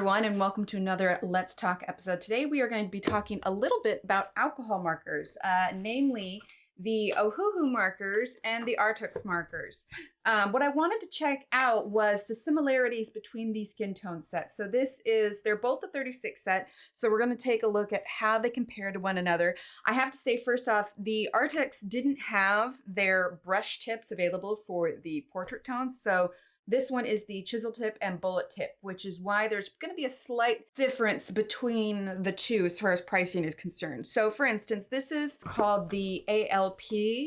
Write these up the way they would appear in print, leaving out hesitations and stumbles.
everyone, and welcome to another Let's Talk episode. Today we are going to be talking a little bit about alcohol markers, namely the Ohuhu markers and the Arrtx markers. What I wanted to check out was the similarities between these skin tone sets. So they're both a 36 set, so we're going to take a look at how they compare to one another. I have to say, first off, the Arrtx didn't have their brush tips available for the portrait tones, so this one is the chisel tip and bullet tip, which is why there's going to be a slight difference between the two as far as pricing is concerned. So for instance, this is called the ALP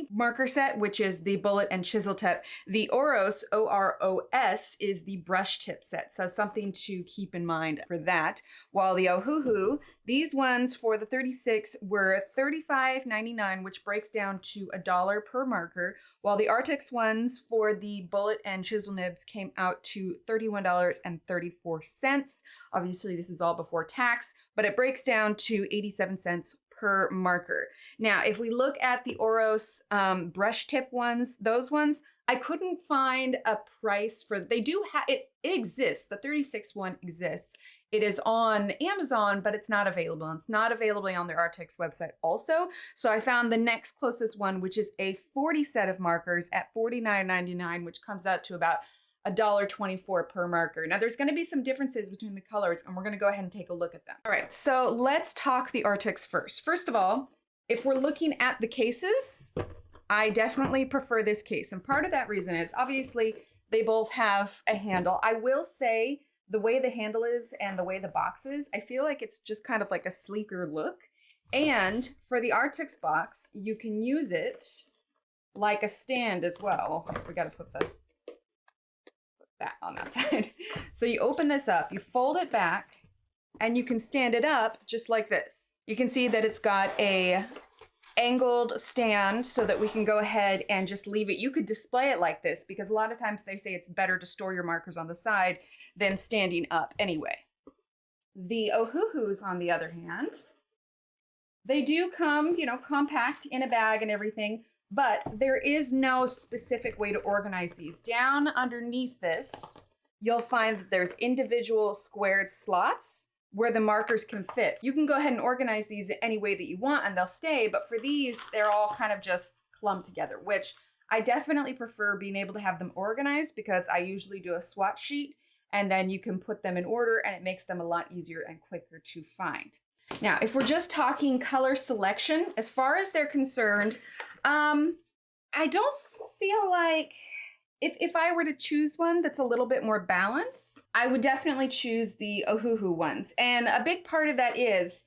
marker set, which is the bullet and chisel tip. The Oros, O-R-O-S, is the brush tip set. So something to keep in mind for that. While the Ohuhu, these ones for the 36 were $35.99, which breaks down to $1 per marker, while the Arrtx ones for the bullet and chisel nibs came out to $31.34. Obviously, this is all before tax, but it breaks down to 87 cents per marker. Now, if we look at the Oros brush tip ones, those ones, I couldn't find a price for, they do have, it exists, the 36 one exists. It is on Amazon, but it's not available. It's not available on the Arrtx website also. So I found the next closest one, which is a 40 set of markers at $49.99, which comes out to about $1.24 per marker. Now there's going to be some differences between the colors, and we're going to go ahead and take a look at them. All right, so let's talk the Arrtx first. First of all, if we're looking at the cases, I definitely prefer this case. And part of that reason is obviously they both have a handle. I will say the way the handle is and the way the box is, I feel like it's just kind of like a sleeker look. And for the Arrtx box, you can use it like a stand as well. We got to put that on that side. So you open this up, you fold it back, and you can stand it up just like this. You can see that it's got a angled stand so that we can go ahead and just leave it. You could display it like this because a lot of times they say it's better to store your markers on the side than standing up anyway. The Ohuhus, on the other hand, they do come, compact in a bag and everything, but there is no specific way to organize these. Down underneath this, you'll find that there's individual squared slots where the markers can fit. You can go ahead and organize these any way that you want and they'll stay, but for these, they're all kind of just clumped together, which I definitely prefer being able to have them organized because I usually do a swatch sheet and then you can put them in order and it makes them a lot easier and quicker to find. Now, if we're just talking color selection, as far as they're concerned, I don't feel like if I were to choose one that's a little bit more balanced, I would definitely choose the Ohuhu ones. And a big part of that is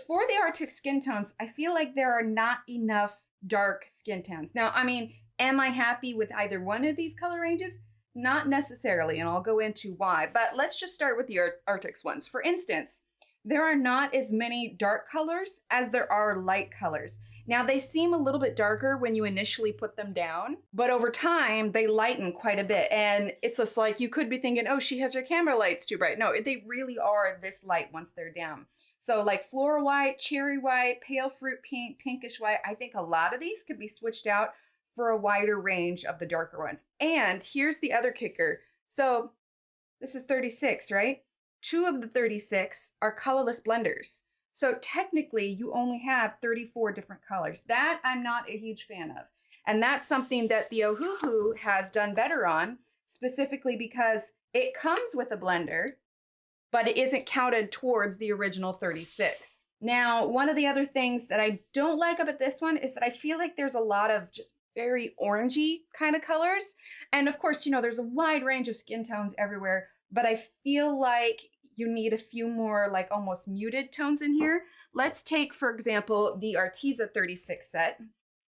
for the Arrtx skin tones, I feel like there are not enough dark skin tones. Now, I mean, am I happy with either one of these color ranges? Not necessarily, and I'll go into why, but let's just start with the Arrtx ones. For instance, there are not as many dark colors as there are light colors. Now, they seem a little bit darker when you initially put them down, but over time, they lighten quite a bit. And it's just like, you could be thinking, oh, she has her camera lights too bright. No, they really are this light once they're down. So like floral white, cherry white, pale fruit pink, pinkish white, I think a lot of these could be switched out for a wider range of the darker ones. And here's the other kicker. So this is 36, right? 2 of the 36 are colorless blenders. So technically you only have 34 different colors. That I'm not a huge fan of. And that's something that the Ohuhu has done better on, specifically because it comes with a blender, but it isn't counted towards the original 36. Now, one of the other things that I don't like about this one is that I feel like there's a lot of just very orangey kind of colors. And of course, there's a wide range of skin tones everywhere, but I feel like you need a few more like almost muted tones in here. Let's take, for example, the Arrtx 36 set.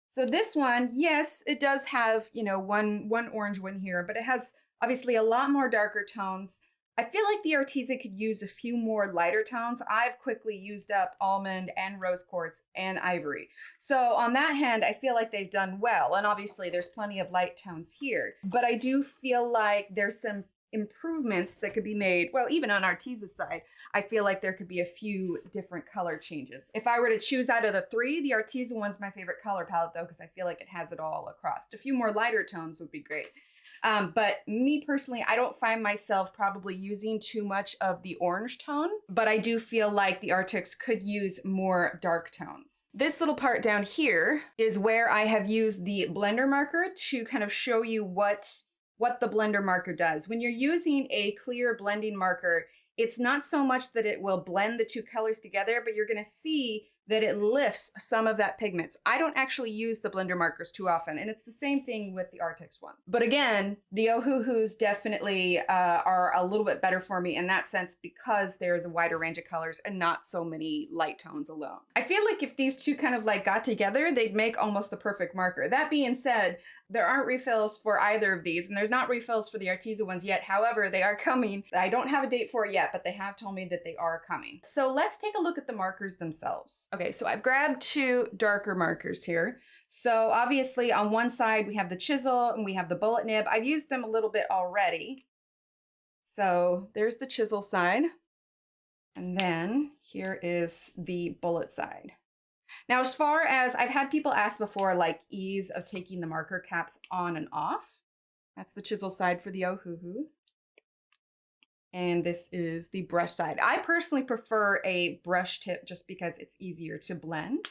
So this one, yes, it does have, one orange one here, but it has obviously a lot more darker tones. I feel like the Arrtx could use a few more lighter tones. I've quickly used up almond and rose quartz and ivory. So on that hand, I feel like they've done well. And obviously there's plenty of light tones here, but I do feel like there's some improvements that could be made. Well, even on Arrtx's side, I feel like there could be a few different color changes. If I were to choose out of the three, the Arrtx one's my favorite color palette though, because I feel like it has it all across. A few more lighter tones would be great. But me personally, I don't find myself probably using too much of the orange tone, but I do feel like the Arrtx could use more dark tones. This little part down here is where I have used the blender marker to kind of show you what the blender marker does. When you're using a clear blending marker, it's not so much that it will blend the two colors together, but you're gonna see that it lifts some of that pigment. I don't actually use the blender markers too often, and it's the same thing with the Arrtx one. But again, the Ohuhus definitely are a little bit better for me in that sense because there's a wider range of colors and not so many light tones alone. I feel like if these two kind of like got together, they'd make almost the perfect marker. That being said, there aren't refills for either of these, and there's not refills for the Arrtx ones yet. However, they are coming. I don't have a date for it yet, but they have told me that they are coming. So let's take a look at the markers themselves. Okay, so I've grabbed two darker markers here. So obviously on one side we have the chisel and we have the bullet nib. I've used them a little bit already. So there's the chisel side. And then here is the bullet side. Now, as far as I've had people ask before, like ease of taking the marker caps on and off. That's the chisel side for the Ohuhu. And this is the brush side. I personally prefer a brush tip just because it's easier to blend.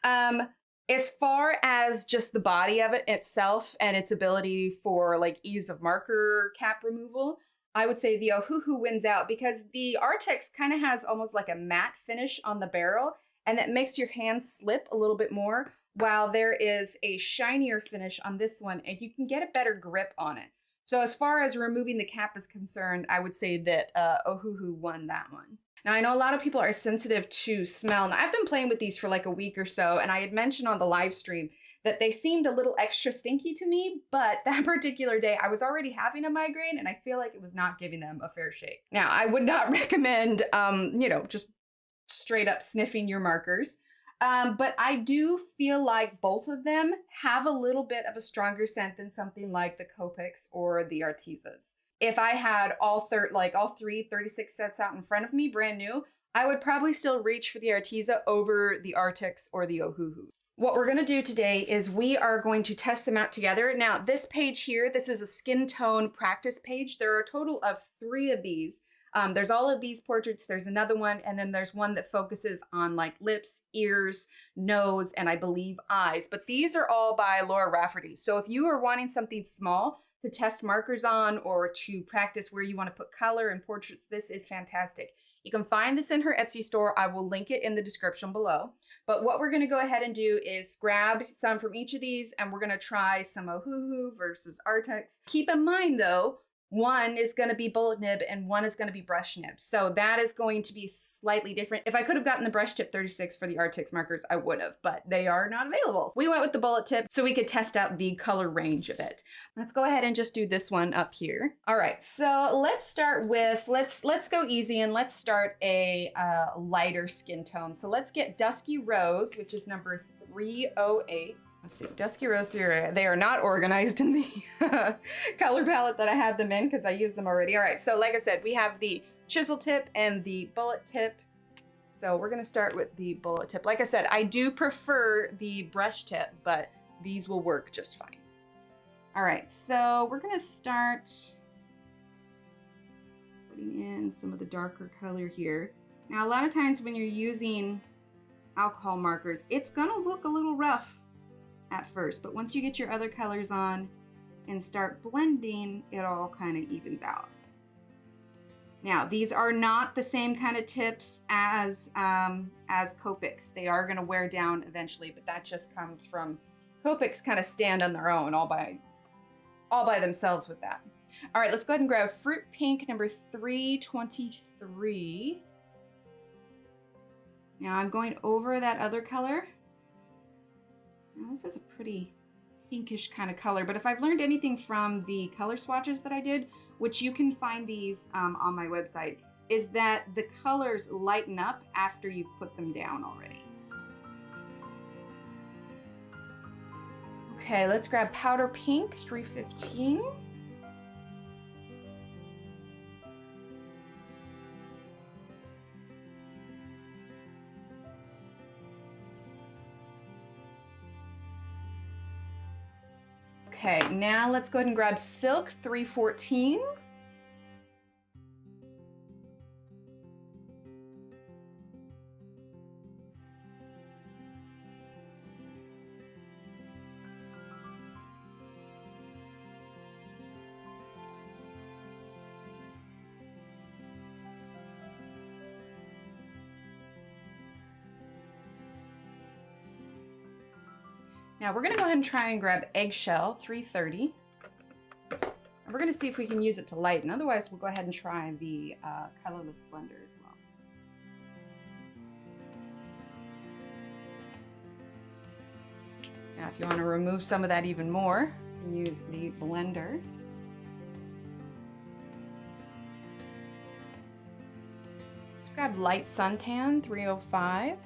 As far as just the body of it itself and its ability for like ease of marker cap removal, I would say the Ohuhu wins out because the Arrtx kind of has almost like a matte finish on the barrel, and that makes your hands slip a little bit more, while there is a shinier finish on this one and you can get a better grip on it. So as far as removing the cap is concerned, I would say that Ohuhu won that one. Now, I know a lot of people are sensitive to smell. Now, I've been playing with these for like a week or so, and I had mentioned on the live stream that they seemed a little extra stinky to me, but that particular day I was already having a migraine and I feel like it was not giving them a fair shake. Now, I would not recommend, just straight up sniffing your markers. But I do feel like both of them have a little bit of a stronger scent than something like the Copics or the Arrtx's. If I had all three 36 sets out in front of me, brand new, I would probably still reach for the Arrtx over the Arrtx or the Ohuhu. What we're gonna do today is we are going to test them out together. Now, this page here, this is a skin tone practice page. There are a total of 3 of these. There's all of these portraits, there's another one, and then there's one that focuses on like lips, ears, nose, and I believe eyes. But these are all by Laura Rafferty. So if you are wanting something small to test markers on or to practice where you want to put color and portraits, this is fantastic. You can find this in her Etsy store. I will link it in the description below. But what we're going to go ahead and do is grab some from each of these, and we're going to try some Ohuhu versus Arrtx. Keep in mind though, one is going to be bullet nib and one is going to be brush nib. So that is going to be slightly different. If I could have gotten the brush tip 36 for the Arrtx markers, I would have, but they are not available. We went with the bullet tip so we could test out the color range of it. Let's go ahead and just do this one up here. All right, so let's start with, let's go easy and let's start a lighter skin tone. So let's get Dusky Rose, which is number 308. Let's see, Dusky Rose, they are not organized in the color palette that I had them in because I used them already. All right, so like I said, we have the chisel tip and the bullet tip. So we're gonna start with the bullet tip. Like I said, I do prefer the brush tip, but these will work just fine. All right, so we're gonna start putting in some of the darker color here. Now, a lot of times when you're using alcohol markers, it's gonna look a little rough at first, but once you get your other colors on and start blending, it all kind of evens out. Now, these are not the same kind of tips as Copics. They are going to wear down eventually, but that just comes from Copics kind of stand on their own all by themselves with that. All right, let's go ahead and grab Fruit Pink number 323. Now I'm going over that other color. Now, this is a pretty pinkish kind of color, but if I've learned anything from the color swatches that I did, which you can find these on my website, is that the colors lighten up after you've put them down already. Okay, let's grab Powder Pink 315. Okay, now let's go ahead and grab Silk 314. Now we're gonna go ahead and try and grab Eggshell 330. And we're gonna see if we can use it to lighten. Otherwise, we'll go ahead and try the colorless blender as well. Now, if you want to remove some of that even more, you can use the blender. Let's grab Light Suntan 305.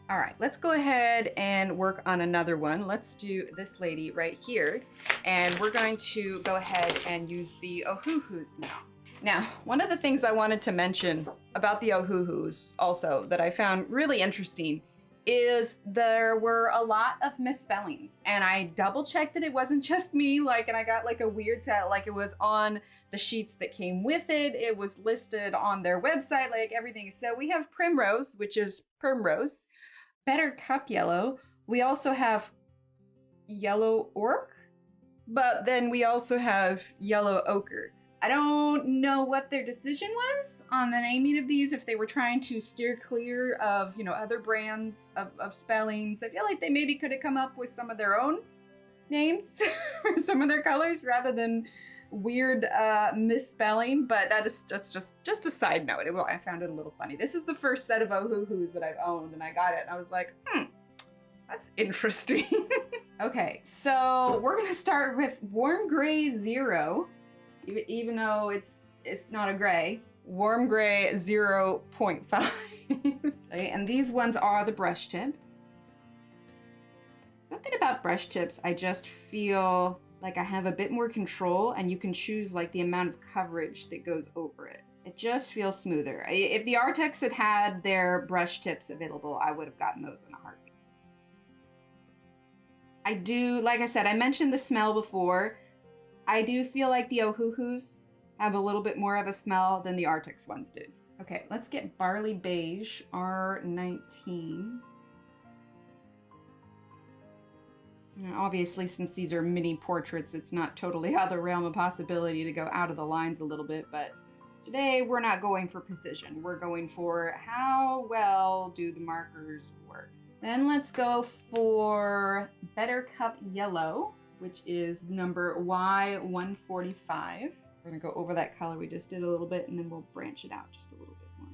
All right, let's go ahead and work on another one. Let's do this lady right here. And we're going to go ahead and use the Ohuhus now. Now, one of the things I wanted to mention about the Ohuhus also that I found really interesting is there were a lot of misspellings, and I double checked that it wasn't just me, and I got a weird set, it was on the sheets that came with it. It was listed on their website, everything. So we have Primrose, which is Primrose, Better Cup Yellow. We also have Yellow Orc, but then we also have Yellow Ochre. I don't know what their decision was on the naming of these, if they were trying to steer clear of, other brands of spellings. I feel like they maybe could have come up with some of their own names for some of their colors rather than weird misspelling, but that's just a side note. I found it a little funny. This is the first set of Ohuhus that I've owned, and I got it and I was like, that's interesting. Okay, so we're gonna start with Warm Gray 0, even though it's not a gray. Warm Gray 0.5. Okay, and these ones are the brush tip. Something about brush tips, I just feel like I have a bit more control, and you can choose the amount of coverage that goes over it. It just feels smoother. If the Arrtx had had their brush tips available, I would have gotten those in a heartbeat. I do, like I said, I mentioned the smell before. I do feel like the Ohuhus have a little bit more of a smell than the Arrtx ones did. Okay, let's get Barley Beige R19. Now, obviously, since these are mini portraits, it's not totally out of the realm of possibility to go out of the lines a little bit, but today we're not going for precision. We're going for how well do the markers work. Then let's go for Better Cup Yellow, which is number Y145. We're gonna go over that color we just did a little bit, and then we'll branch it out just a little bit more.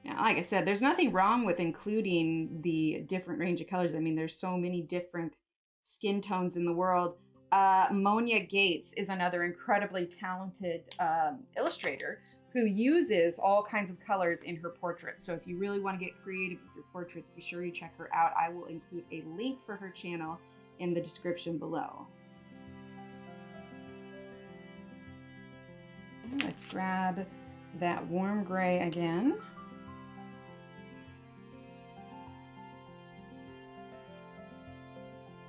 Now, like I said, there's nothing wrong with including the different range of colors. I mean, there's so many different skin tones in the world. Monia Gates is another incredibly talented illustrator who uses all kinds of colors in her portraits. So if you really want to get creative with your portraits, be sure you check her out. I will include a link for her channel in the description below. And let's grab that Warm Gray again.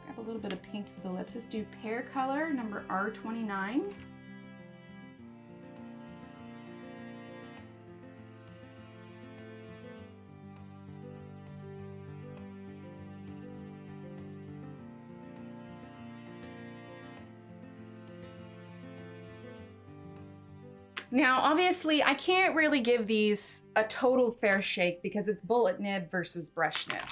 Grab a little bit of pink for the lips. Let's do Pear Color, number R29. Now, obviously, I can't really give these a total fair shake because it's bullet nib versus brush nib.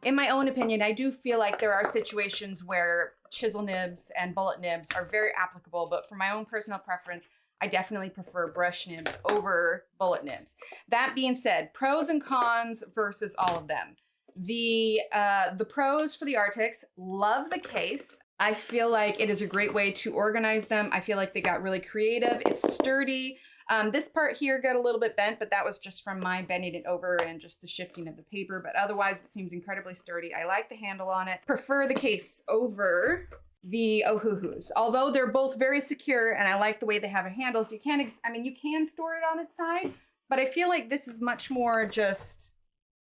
In my own opinion, I do feel like there are situations where chisel nibs and bullet nibs are very applicable, but for my own personal preference, I definitely prefer brush nibs over bullet nibs. That being said, pros and cons versus all of them. The pros for the Arrtx, love the case. I feel like it is a great way to organize them. I feel like they got really creative. It's sturdy. This part here got a little bit bent, but that was just from my bending it over and just the shifting of the paper. But otherwise, it seems incredibly sturdy. I like the handle on it. Prefer the case over the Ohuhus. Although they're both very secure and I like the way they have a handle. So you can, you can store it on its side, but I feel like this is much more just,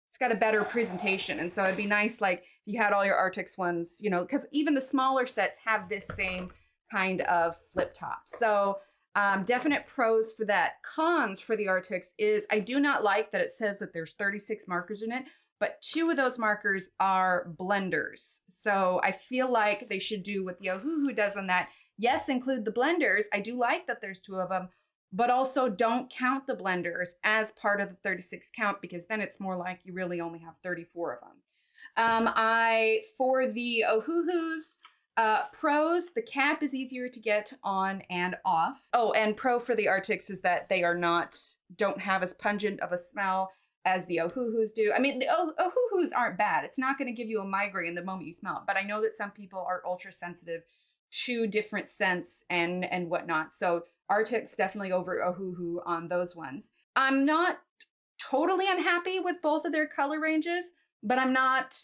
it's got a better presentation. And so it'd be nice, like, if you had all your Arrtx ones, you know, because even the smaller sets have this same kind of flip top. So definite pros for that. Cons for the Arrtx is I do not like that it says that there's 36 markers in it, but 2 of those markers are blenders. So I feel like they should do what the Ohuhu does on that. Yes, include the blenders. I do like that there's 2 of them, but also don't count the blenders as part of the 36 count, because then it's more like you really only have 34 of them. For the Ohuhus, pros, the cap is easier to get on and off. Oh, and pro for the Arrtx is that they don't have as pungent of a smell as the Ohuhus do. I mean, the Ohuhus aren't bad. It's not going to give you a migraine the moment you smell it, but I know that some people are ultra sensitive to different scents and whatnot. So Arrtx definitely over Ohuhu on those ones. I'm not totally unhappy with both of their color ranges, but I'm not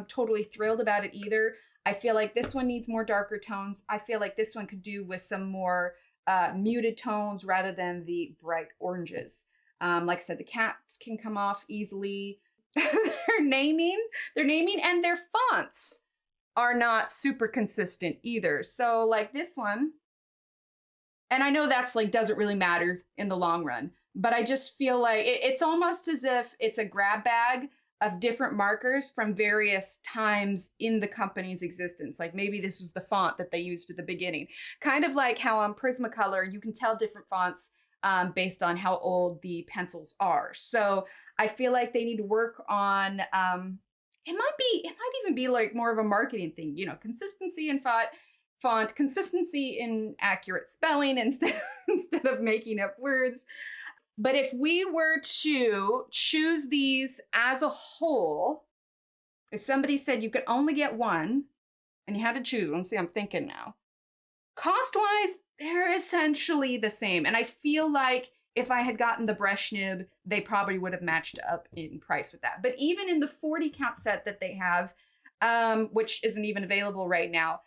totally thrilled about it either. I feel like this one needs more darker tones. I feel like this one could do with some more muted tones rather than the bright oranges. Like I said, the caps can come off easily. their naming and their fonts are not super consistent either. So like this one, and I know that's like doesn't really matter in the long run, but I just feel like it's almost as if it's a grab bag of different markers from various times in the company's existence. Like maybe this was the font that they used at the beginning. Kind of like how on Prismacolor, you can tell different fonts based on how old the pencils are. So I feel like they need to work on, it might even be like more of a marketing thing, you know, consistency in font, consistency in accurate spelling instead of making up words. But if we were to choose these as a whole, if somebody said you could only get one and you had to choose one, see, I'm thinking now. Cost-wise, they're essentially the same. And I feel like if I had gotten the brush nib, they probably would have matched up in price with that. But even in the 40 count set that they have, which isn't even available right now,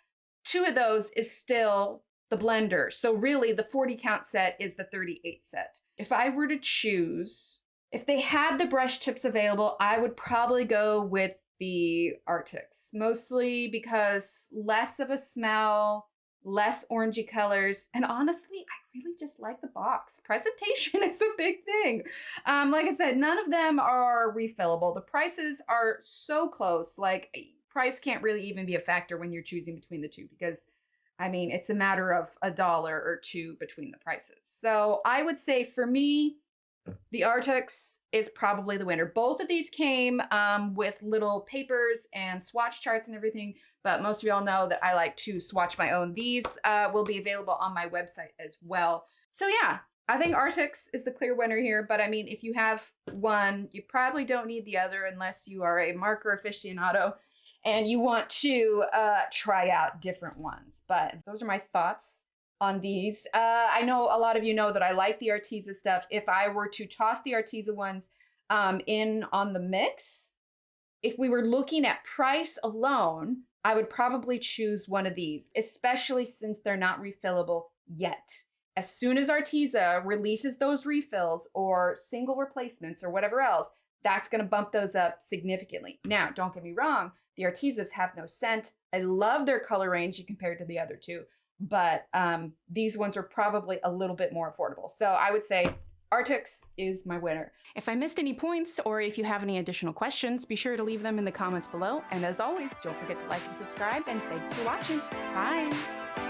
2 of those is still the blender. So really the 40 count set is the 38 set. If I were to choose, if they had the brush tips available, I would probably go with the Arrtx, mostly because less of a smell, less orangey colors, and honestly, I really just like the box. Presentation is a big thing. Like I said, none of them are refillable. The prices are so close, like price can't really even be a factor when you're choosing between the 2, because I mean, it's a matter of $1 or $2 between the prices. So I would say for me, the Arrtx is probably the winner. Both of these came with little papers and swatch charts and everything, but most of y'all know that I like to swatch my own. These will be available on my website as well. So yeah, I think Arrtx is the clear winner here, but I mean, if you have one, you probably don't need the other unless you are a marker aficionado and you want to try out different ones. But those are my thoughts on these. I know a lot of you know that I like the Arteza stuff. If I were to toss the Arteza ones in on the mix, if we were looking at price alone, I would probably choose one of these, especially since they're not refillable yet. As soon as Arteza releases those refills or single replacements or whatever else, that's going to bump those up significantly. Now, don't get me wrong, the Artezas have no scent. I love their color range compared to the other 2, but these ones are probably a little bit more affordable. So I would say Arrtx is my winner. If I missed any points or if you have any additional questions, be sure to leave them in the comments below. And as always, don't forget to like and subscribe, and thanks for watching. Bye.